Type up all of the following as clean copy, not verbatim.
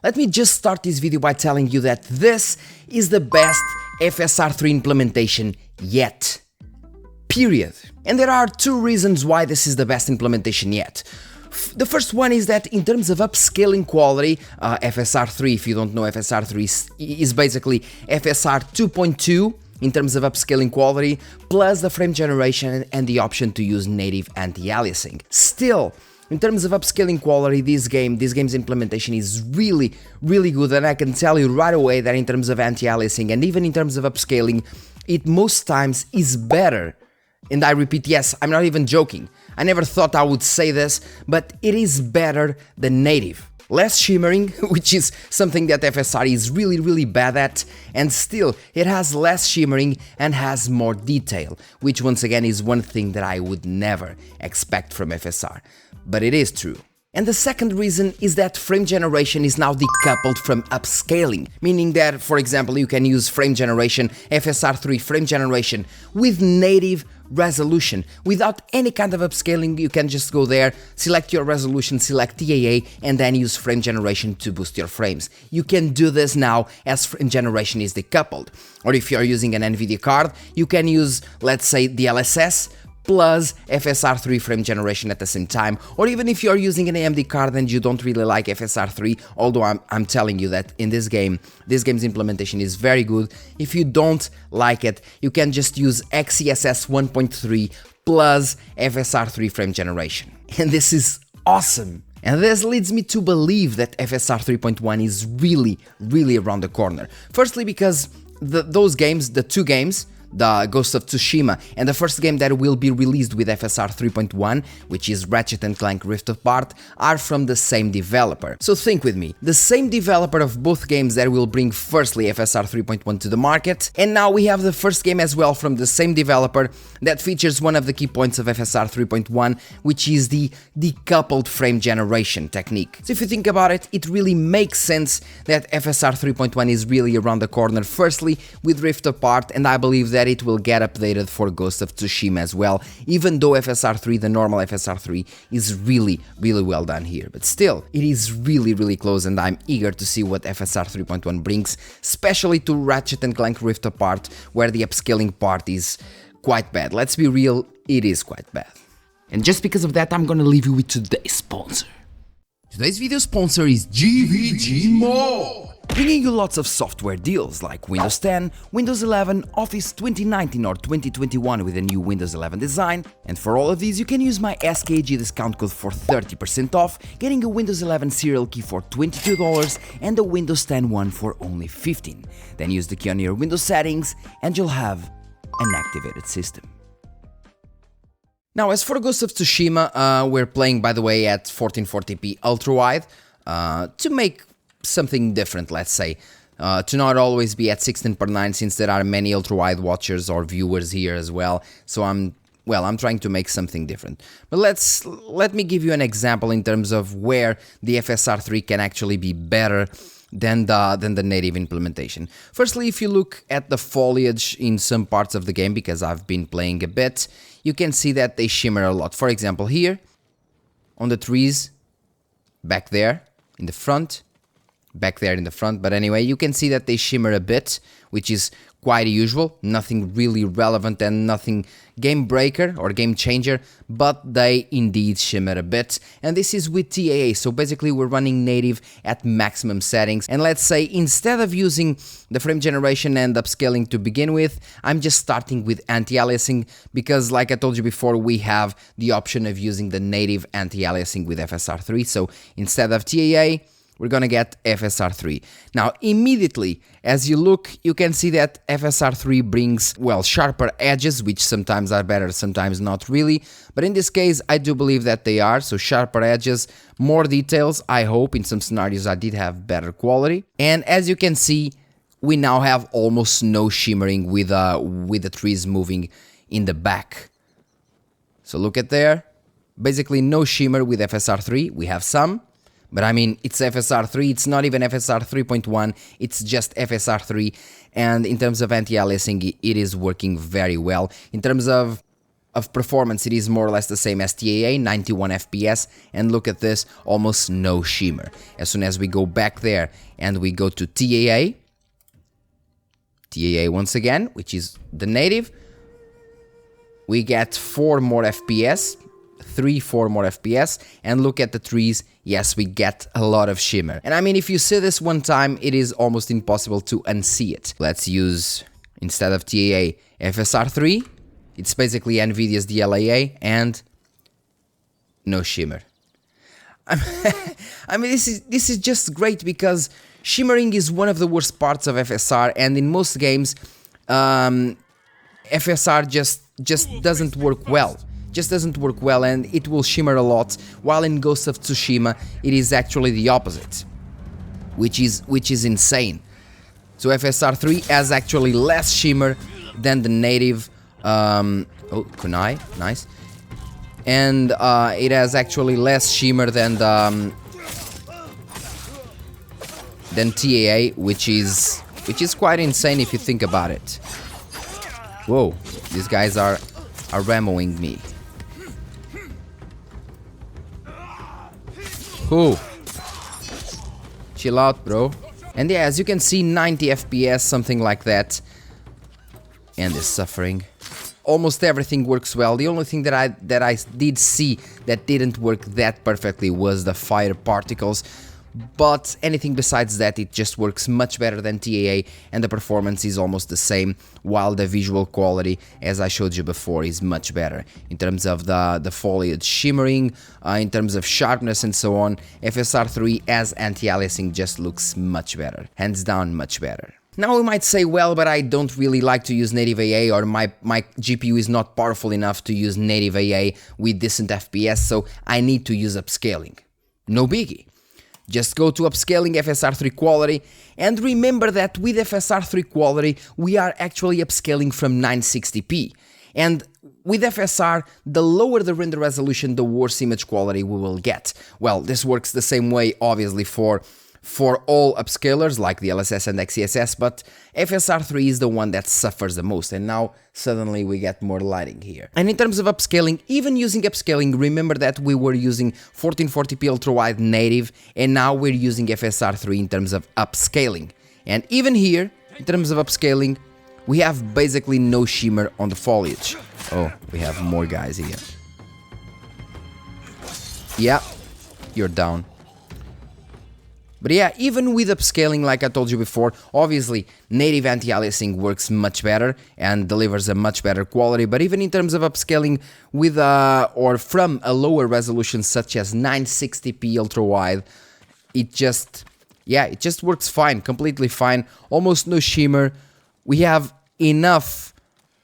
Let me just start this video by telling you that this is the best FSR3 implementation yet. Period. And there are two reasons why this is the best implementation yet. The first one is that in terms of upscaling quality, FSR3, if you don't know, FSR3 is basically FSR 2.2 in terms of upscaling quality, plus the frame generation and the option to use native anti-aliasing. Still, in terms of upscaling quality, this game's implementation is really good, and I can tell you right away that in terms of anti-aliasing and even in terms of upscaling, it most times is better. And I repeat, yes, I'm not even joking. I never thought I would say this, but it is better than native. Less shimmering, which is something that FSR is really bad at, and still it has less shimmering and has more detail, which once again is one thing that I would never expect from FSR, but it is true. And the second reason is that frame generation is now decoupled from upscaling, meaning that, for example, you can use frame generation, FSR3 frame generation, with native resolution. Without any kind of upscaling, you can just go there, select your resolution, select TAA, and then use frame generation to boost your frames. You can do this now as frame generation is decoupled. Or if you're using an NVIDIA card, you can use, let's say, DLSS plus FSR3 frame generation at the same time, or even if you're using an AMD card and you don't really like FSR3, although I'm telling you that in this game's implementation is very good. If you don't like it, you can just use XeSS 1.3 plus FSR3 frame generation. And this is awesome. And this leads me to believe that FSR 3.1 is really around the corner. Firstly, because those games, the two games, the Ghost of Tsushima, and the first game that will be released with FSR 3.1, which is Ratchet & Clank Rift Apart, are from the same developer. So think with me, the same developer of both games that will bring firstly FSR 3.1 to the market, and now we have the first game as well from the same developer that features one of the key points of FSR 3.1, which is the decoupled frame generation technique. So if you think about it, it really makes sense that FSR 3.1 is really around the corner, firstly with Rift Apart, and I believe that it will get updated for Ghost of Tsushima as well, even though FSR3, the normal FSR3, is really well done here. But still, it is really close, and I'm eager to see what FSR 3.1 brings, especially to Ratchet & Clank Rift Apart, where the upscaling part is quite bad. Let's be real, it is quite bad. And just because of that, I'm gonna leave you with today's sponsor. Today's video sponsor is GVG More, bringing you lots of software deals like Windows 10, Windows 11, Office 2019 or 2021 with a new Windows 11 design. And for all of these, you can use my SKG discount code for 30% off, getting a Windows 11 serial key for $22 and a Windows 10 one for only $15. Then use the key on your Windows settings and you'll have an activated system. Now, as for Ghost of Tsushima, we're playing, by the way, at 1440p ultra-wide to make something different, let's say, to not always be at 16:9 since there are many ultra-wide watchers or viewers here as well. So I'm trying to make something different. But let me give you an example in terms of where the FSR3 can actually be better than the native implementation. Firstly, if you look at the foliage in some parts of the game, because I've been playing a bit, you can see that they shimmer a lot. For example, here on the trees, back there in the front, but anyway, you can see that they shimmer a bit, which is quite usual, nothing really relevant and nothing game breaker or game changer, but they indeed shimmer a bit. And this is with TAA, so basically we're running native at maximum settings, and let's say instead of using the frame generation and upscaling to begin with, I'm just starting with anti-aliasing, because like I told you before, we have the option of using the native anti-aliasing with FSR3, so instead of TAA, we're gonna get FSR3. Now, immediately, as you look, you can see that FSR3 brings, well, sharper edges, which sometimes are better, sometimes not really. But in this case, I do believe that they are. So sharper edges, more details, I hope. In some scenarios, I did have better quality. And as you can see, we now have almost no shimmering with the trees moving in the back. So look at there. Basically, no shimmer with FSR3. We have some. But I mean, it's FSR3, it's not even FSR 3.1, it's just FSR3, and in terms of anti-aliasing, it is working very well. In terms of of performance, it is more or less the same as TAA, 91 FPS, and look at this, almost no shimmer. As soon as we go back there and we go to TAA once again, which is the native, we get 4 more FPS, 4 more FPS, and look at the trees, yes, we get a lot of shimmer. And I mean, if you see this one time, it is almost impossible to unsee it. Let's use, instead of TAA, FSR3, it's basically NVIDIA's DLAA, and no shimmer. I mean, this is just great because shimmering is one of the worst parts of FSR, and in most games, FSR just doesn't work well. And it will shimmer a lot, while in Ghost of Tsushima it is actually the opposite, which is insane. So FSR3 has actually less shimmer than the native. Oh, kunai, nice. And it has actually less shimmer than TAA, which is quite insane if you think about it. Whoa, these guys are ramoing me. Cool. Chill out, bro. And yeah, as you can see, 90 FPS, something like that. And is suffering. Almost everything works well. The only thing that I did see that didn't work that perfectly was the fire particles. But anything besides that, it just works much better than TAA, and the performance is almost the same, while the visual quality, as I showed you before, is much better. In terms of the foliage shimmering, in terms of sharpness and so on, FSR3 as anti-aliasing just looks much better. Hands down, much better. Now we might say, well, but I don't really like to use native AA, or my GPU is not powerful enough to use native AA with decent FPS, so I need to use upscaling. No biggie. Just go to upscaling FSR3 quality, and remember that with FSR3 quality we are actually upscaling from 960p. And with FSR, the lower the render resolution, the worse image quality we will get. Well, this works the same way obviously for all upscalers like the LSTEST and XeSS, but FSR3 is the one that suffers the most, and now suddenly we get more lighting here. And in terms of upscaling, even using upscaling, remember that we were using 1440p ultra-wide native, and now we're using FSR3 in terms of upscaling. And even here, in terms of upscaling, we have basically no shimmer on the foliage. Oh, we have more guys here. Yeah, you're down. But yeah, even with upscaling, like I told you before, obviously native anti-aliasing works much better and delivers a much better quality, but even in terms of upscaling with or from a lower resolution such as 960p ultra-wide, it just works fine, completely fine, almost no shimmer. We have enough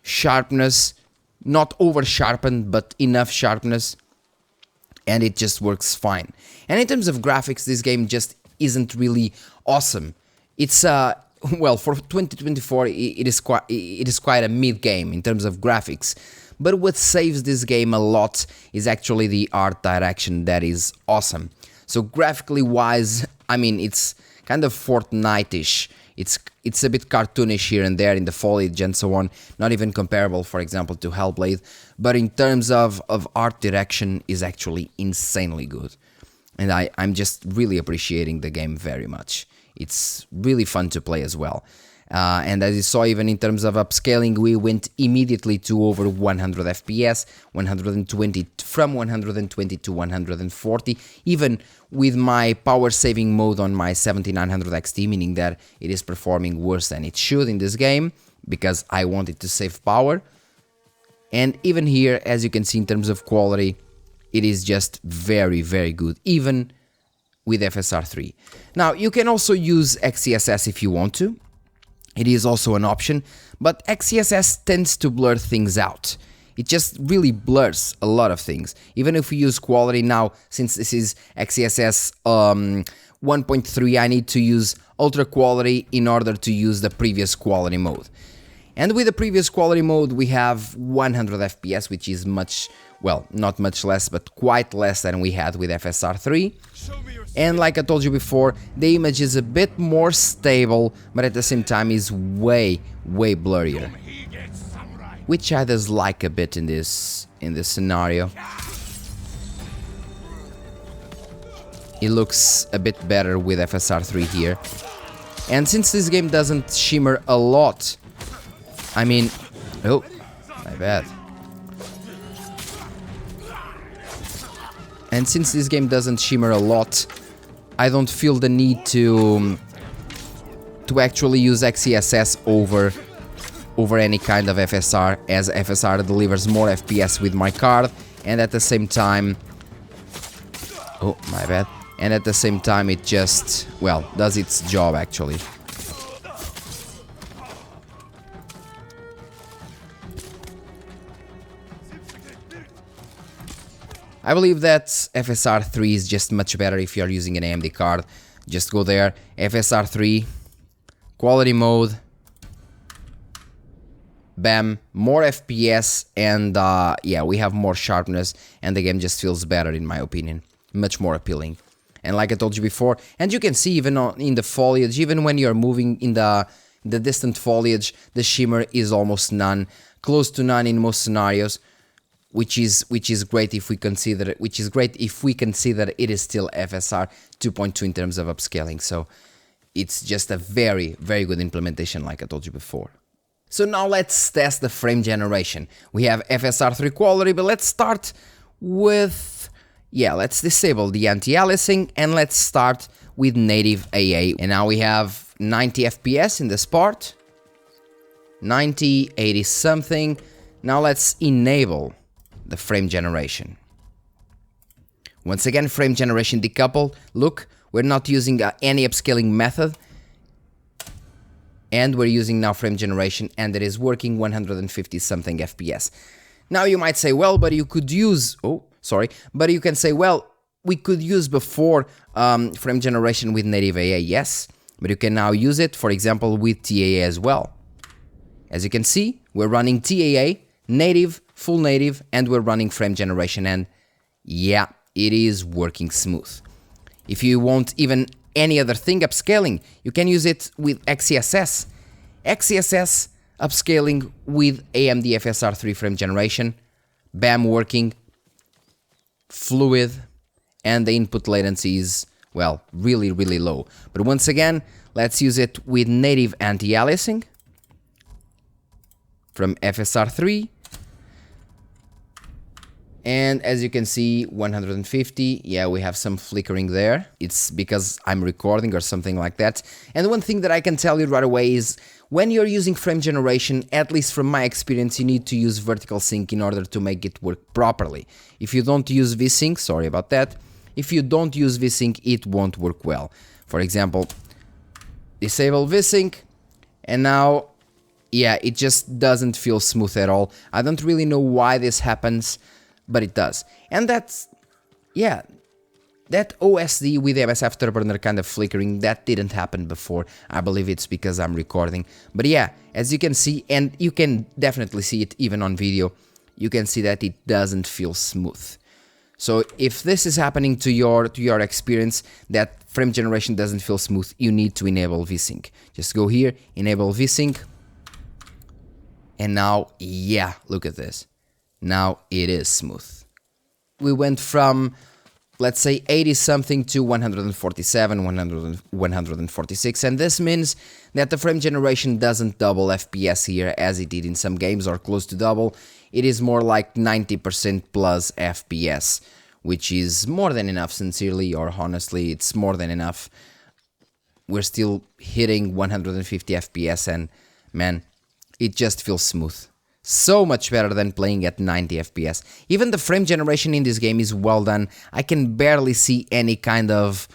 sharpness, not over sharpened, but enough sharpness, and it just works fine. And in terms of graphics, this game just isn't really awesome. It's well, for 2024 it is quite a mid game in terms of graphics, but what saves this game a lot is actually the art direction. That is awesome. So graphically wise, I mean, it's kind of Fortnite-ish. It's a bit cartoonish here and there in the foliage and so on, not even comparable, for example, to Hellblade, but in terms of art direction is actually insanely good. And I'm just really appreciating the game very much. It's really fun to play as well. And as you saw, even in terms of upscaling, we went immediately to over 100 FPS, 120 from 120 to 140, even with my power saving mode on my 7900 XT, meaning that it is performing worse than it should in this game, because I wanted to save power. And even here, as you can see in terms of quality, it is just very, very good, even with FSR3. Now, you can also use XeSS if you want to. It is also an option, but XeSS tends to blur things out. It just really blurs a lot of things. Even if we use quality now, since this is XeSS 1.3, I need to use ultra quality in order to use the previous quality mode. And with the previous quality mode, we have 100 FPS, which is much, well, not much less, but quite less than we had with FSR3. And like I told you before, the image is a bit more stable, but at the same time is way, way blurrier. which I dislike a bit in this scenario. It looks a bit better with FSR3 here. And since this game doesn't shimmer a lot, I mean... Oh, my bad. And since this game doesn't shimmer a lot, I don't feel the need to actually use XeSS over any kind of FSR, as FSR delivers more FPS with my card, and at the same time... Oh, my bad. And at the same time it just, well, does its job actually. I believe that FSR3 is just much better if you are using an AMD card. Just go there, FSR3, quality mode, bam, more FPS, and yeah, we have more sharpness, and the game just feels better in my opinion, much more appealing. And like I told you before, and you can see even in the foliage, even when you're moving in the distant foliage, the shimmer is almost none, close to none in most scenarios, which is great if we consider it, it is still FSR 2.2 in terms of upscaling. So it's just a very, very good implementation, like I told you before. So now let's test the frame generation. We have FSR3 quality, but let's start with... Yeah, let's disable the anti-aliasing and let's start with Native AA. And now we have 90 FPS in this part. 90, 80 something. Now let's enable the frame generation. Once again, frame generation decoupled. Look, we're not using any upscaling method. And we're using now frame generation, and it is working 150 something FPS. Now you might say, well, but you could use... But you can say, well, we could use before frame generation with Native AA, yes, but you can now use it, for example, with TAA as well. As you can see, we're running TAA, native, full native, and we're running frame generation, and yeah, it is working smooth. If you want even any other thing upscaling, you can use it with XeSS. XeSS upscaling with AMD FSR3 frame generation, bam, working. Fluid, and the input latency is, well, really, really low. But once again, let's use it with native anti-aliasing from FSR3. And as you can see, 150, yeah, we have some flickering there. It's because I'm recording or something like that. And one thing that I can tell you right away is when you're using frame generation, at least from my experience, you need to use vertical sync in order to make it work properly. If you don't use VSync, sorry about that, if you don't use VSync, it won't work well. For example, disable VSync, and now, yeah, it just doesn't feel smooth at all. I don't really know why this happens, but it does. And that's, yeah, that OSD with MS Afterburner kind of flickering, that didn't happen before. I believe it's because I'm recording. But yeah, as you can see, and you can definitely see it even on video, you can see that it doesn't feel smooth. So if this is happening to your experience, that frame generation doesn't feel smooth, you need to enable VSync. Just go here, enable VSync, and now, yeah, look at this. Now it is smooth. We went from, let's say, 80 something to 147, 146, and this means that the frame generation doesn't double FPS here as it did in some games, or close to double. It is more like 90% plus FPS, which is more than enough, sincerely or honestly, it's more than enough. We're still hitting 150 FPS, and man, it just feels smooth. So much better than playing at 90 FPS. Even the frame generation in this game is well done. I can barely see any kind of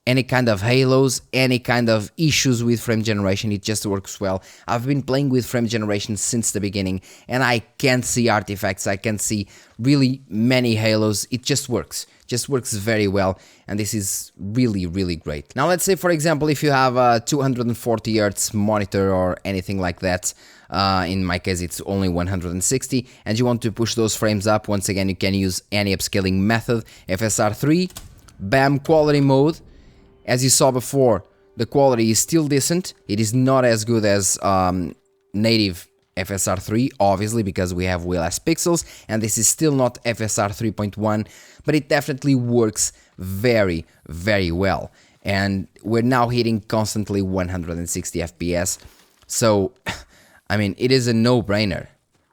halos, any kind of issues with frame generation. It just works well. I've been playing with frame generation since the beginning, and I can't see artifacts. I can't see really many halos. It just works very well, and this is really, really great. Now let's say, for example, if you have a 240 Hz monitor or anything like that, in my case it's only 160, and you want to push those frames up, once again you can use any upscaling method. FSR3, bam, quality mode. As you saw before, the quality is still decent. It is not as good as native FSR3, obviously, because we have way less pixels, and this is still not FSR 3.1, but it definitely works very, very well. And we're now hitting constantly 160 FPS, so, I mean, it is a no-brainer.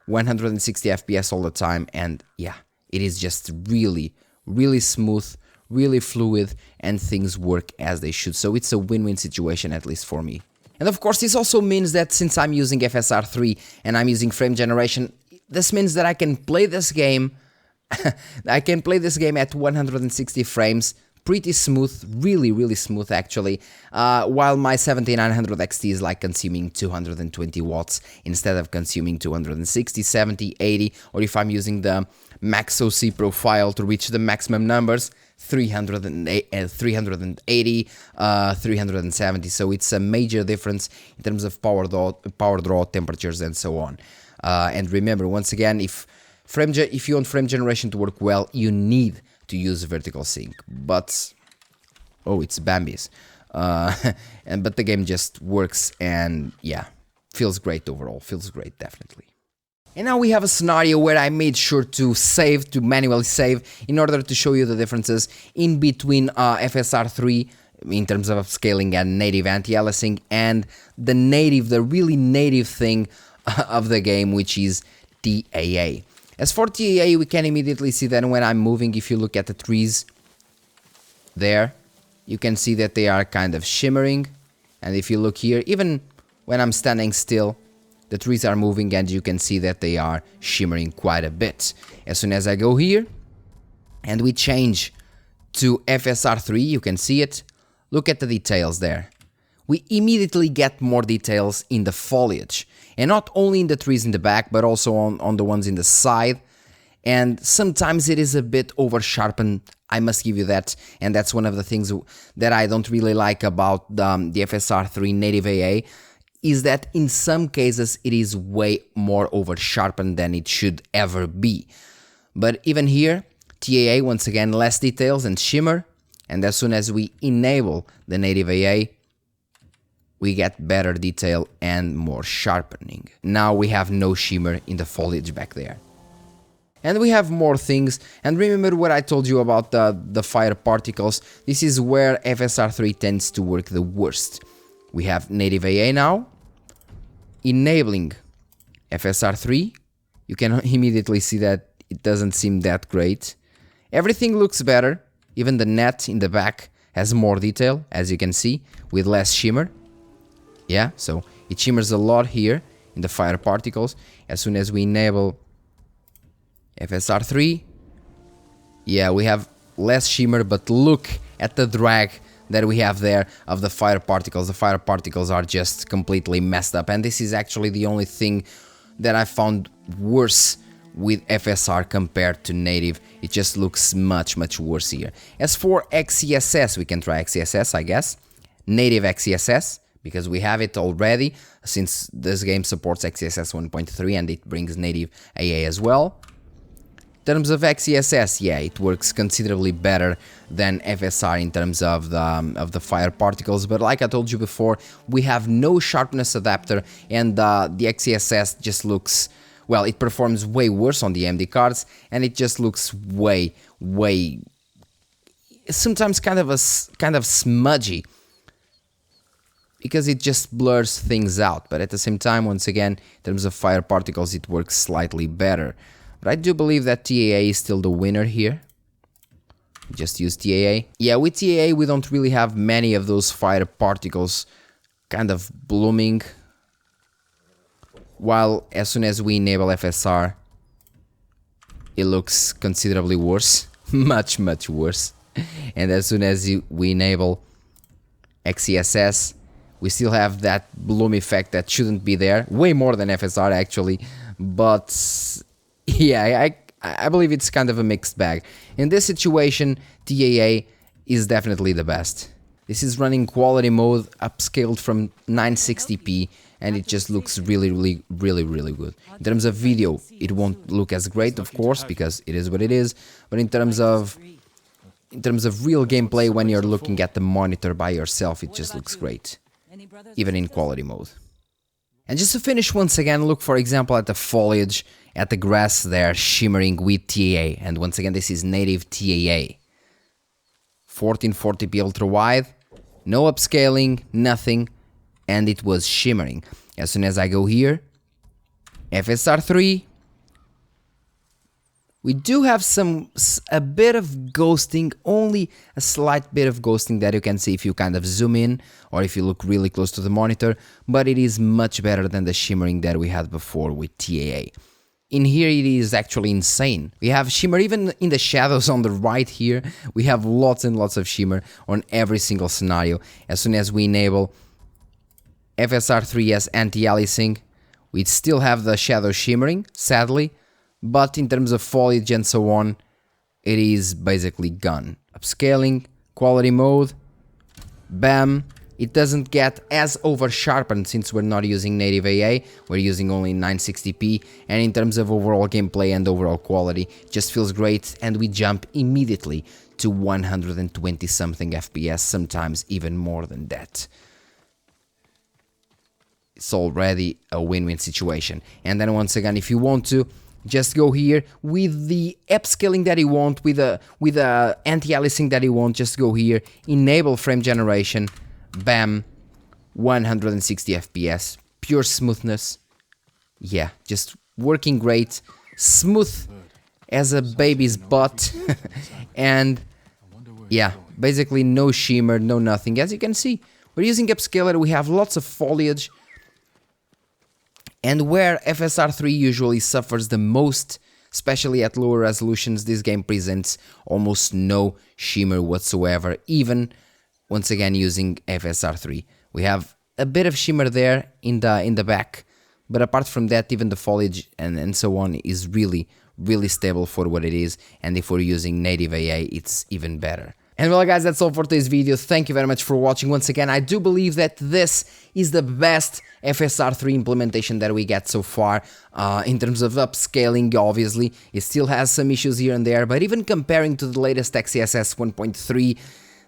160 FPS all the time, and yeah, it is just really, really smooth, really fluid, and things work as they should, so it's a win-win situation, at least for me. And of course, this also means that since I'm using FSR3 and I'm using frame generation, this means that I can play this game I can play this game at 160 frames, pretty smooth, really, really smooth actually, while my 7900 XT is like consuming 220 watts instead of consuming 260, 70, 80, or if I'm using the max OC profile to reach the maximum numbers, 380, 370, so it's a major difference in terms of power draw, temperatures, and so on. And remember, once again, if you want frame generation to work well, you need to use vertical sync. But oh, it's Bambi's, but the game just works, and yeah, feels great overall. Feels great, definitely. And now we have a scenario where I made sure to manually save, in order to show you the differences in between FSR3 in terms of upscaling and native anti-aliasing, and the really native thing of the game, which is TAA. As for TAA, we can immediately see that when I'm moving, if you look at the trees there, you can see that they are kind of shimmering, and if you look here, even when I'm standing still, the trees are moving, and you can see that they are shimmering quite a bit. As soon as I go here and we change to FSR3, you can see it. Look at the details there. We immediately get more details in the foliage, and not only in the trees in the back, but also on the ones in the side. And sometimes it is a bit over sharpened, I must give you that, and that's one of the things that I don't really like about the FSR3 Native AA, is that in some cases it is way more over sharpened than it should ever be. But even here, TAA, once again, less details and shimmer, and as soon as we enable the Native AA, we get better detail and more sharpening. Now we have no shimmer in the foliage back there. And we have more things, and remember what I told you about the fire particles. This is where FSR3 tends to work the worst. We have Native AA now. Enabling FSR3, you can immediately see that it doesn't seem that great. Everything looks better, even the net in the back has more detail, as you can see, with less shimmer. Yeah, so it shimmers a lot here in the fire particles. As soon as we enable FSR3, yeah, we have less shimmer, but look at the drag that we have there of the fire particles. The fire particles are just completely messed up, and this is actually the only thing that I found worse with FSR compared to native. It just looks much worse here. As for XeSS, we can try XeSS, I guess. Native XeSS, because we have it already, since this game supports XeSS 1.3 and it brings native AA as well. In terms of XeSS, yeah, it works considerably better than FSR in terms of the fire particles, but like I told you before, we have no sharpness adapter, and the XeSS just looks, well, it performs way worse on the AMD cards, and it just looks way sometimes kind of smudgy, because it just blurs things out. But at the same time, once again, in terms of fire particles, it works slightly better. But I do believe that TAA is still the winner here. Just use TAA. Yeah, with TAA we don't really have many of those fire particles kind of blooming. While as soon as we enable FSR, it looks considerably worse. much worse. And as soon as we enable XeSS, we still have that bloom effect that shouldn't be there. Way more than FSR actually. But yeah, I believe it's kind of a mixed bag. In this situation, TAA is definitely the best. This is running quality mode, upscaled from 960p, and it just looks really good. In terms of video, it won't look as great, of course, because it is what it is. But in terms of real gameplay, when you're looking at the monitor by yourself, it just looks great, even in quality mode. And just to finish once again, look for example at the foliage, at the grass there, shimmering with TAA. And once again, this is Native TAA. 1440p ultra wide, no upscaling, nothing, and it was shimmering. As soon as I go here, FSR3, we do have a bit of ghosting, only a slight bit of ghosting that you can see if you kind of zoom in or if you look really close to the monitor, but it is much better than the shimmering that we had before with TAA. In here it is actually insane. We have shimmer even in the shadows on the right here. We have lots and lots of shimmer on every single scenario. As soon as we enable FSR3 as anti-aliasing, we still have the shadow shimmering, sadly, but in terms of foliage and so on, it is basically gone. Upscaling, quality mode, bam. It doesn't get as over sharpened since we're not using Native AA, we're using only 960p, and in terms of overall gameplay and overall quality, it just feels great, and we jump immediately to 120 something FPS, sometimes even more than that. It's already a win-win situation. And then once again, if you want to, just go here with the upscaling that you want, with the anti-aliasing that you want, just go here, enable frame generation, bam, 160 FPS, pure smoothness. Yeah, just working great, smooth as a baby's butt, and yeah, basically no shimmer, no nothing. As you can see, we're using upscaler, we have lots of foliage, and where FSR3 usually suffers the most, especially at lower resolutions, this game presents almost no shimmer whatsoever, even once again using FSR3. We have a bit of shimmer there in the back, but apart from that, even the foliage and so on is really stable for what it is, and if we're using Native AA, it's even better. And well guys, that's all for today's video. Thank you very much for watching. Once again, I do believe that this is the best FSR3 implementation that we get so far. In terms of upscaling, obviously, it still has some issues here and there, but even comparing to the latest XeSS 1.3,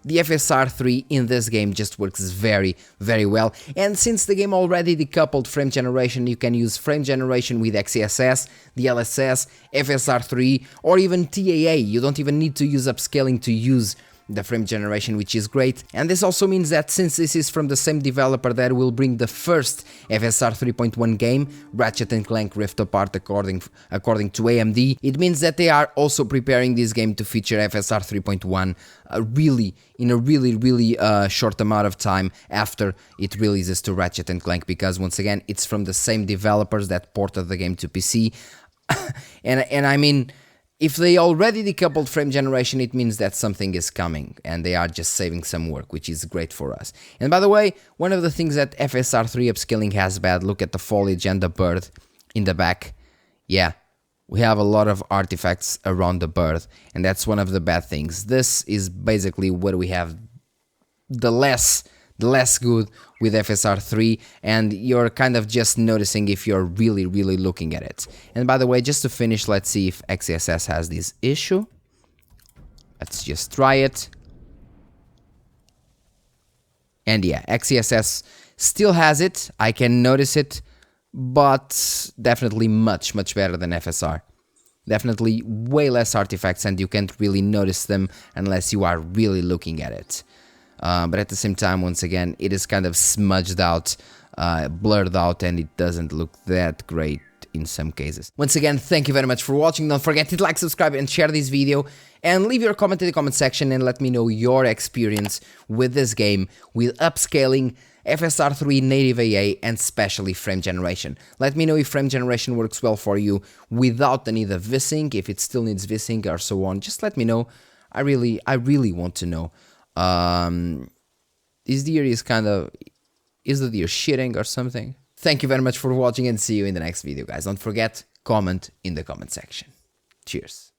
the FSR3 in this game just works very well. And since the game already decoupled frame generation, you can use frame generation with XeSS, DLSS, FSR3, or even TAA. You don't even need to use upscaling to use the frame generation, which is great. And this also means that since this is from the same developer that will bring the first FSR 3.1 game, Ratchet & Clank Rift Apart according to AMD, it means that they are also preparing this game to feature FSR 3.1 in a really short amount of time after it releases to Ratchet & Clank, because once again, it's from the same developers that ported the game to PC. and I mean, if they already decoupled frame generation, it means that something is coming, and they are just saving some work, which is great for us. And by the way, one of the things that FSR3 upscaling has bad, look at the foliage and the bird in the back. Yeah, we have a lot of artifacts around the bird, and that's one of the bad things. This is basically what we have the less good with FSR3, and you're kind of just noticing if you're really looking at it. And by the way, just to finish, let's see if XeSS has this issue. Let's just try it. And yeah, XeSS still has it, I can notice it, but definitely much better than FSR. Definitely way less artifacts, and you can't really notice them unless you are really looking at it. But at the same time, once again, it is kind of smudged out, blurred out, and it doesn't look that great in some cases. Once again, thank you very much for watching. Don't forget to like, subscribe, and share this video, and leave your comment in the comment section and let me know your experience with this game, with upscaling, FSR3 Native AA, and especially frame generation. Let me know if frame generation works well for you without the need of VSync, if it still needs VSync or so on. Just let me know. I really want to know. Is the deer shitting or something? Thank you very much for watching, and see you in the next video, guys. Don't forget, comment in the comment section. Cheers.